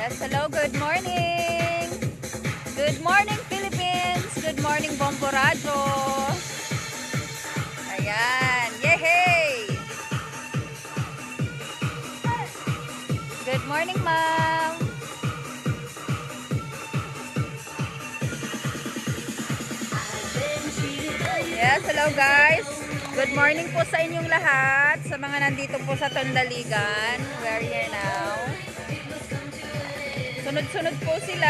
Yes, hello, good morning! Good morning, Philippines! Good morning, Bombo Radyo! Ayan, yehey! Good morning, ma'am! Yes, hello guys! Good morning po sa inyong lahat, sa mga nandito po sa Tondaligan. We're here now. Sunod-sunod po sila.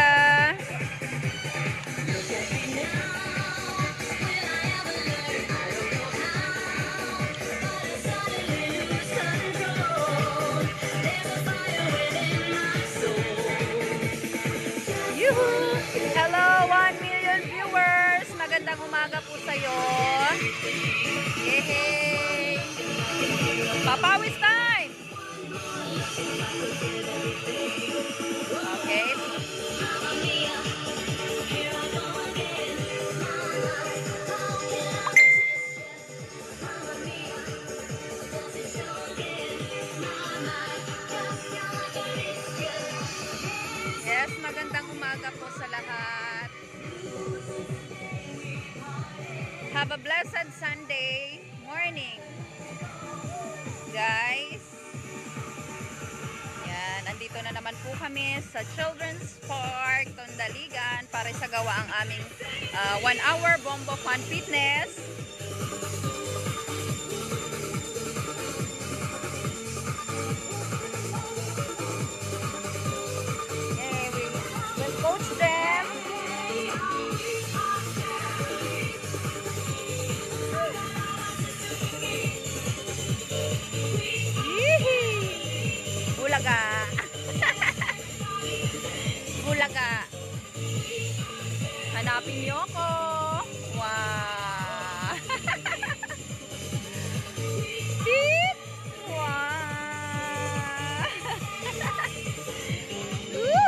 Yuhu! Hello, 1 million viewers! Magandang umaga po sa'yo. Yehey! Papawis time! Okay. Yes, magandang umaga po sa lahat. Have a blessed Sunday morning, guys. Yan, andito na naman po kami sa Children's Park, Tondaligan para sa gawa ang aming 1 hour Bombo Fun Fitness. Okay, we will coach them. Bulaga. Bulaga. Hanapin niyo ako. Wow. Beep. Wow. Woo.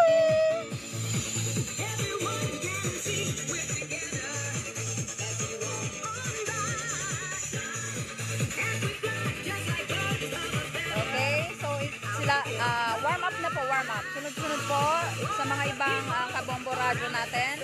Okay, so sila warm up na po, warm up. Sunod-sunod po sa mga ibang kabombo radyo natin.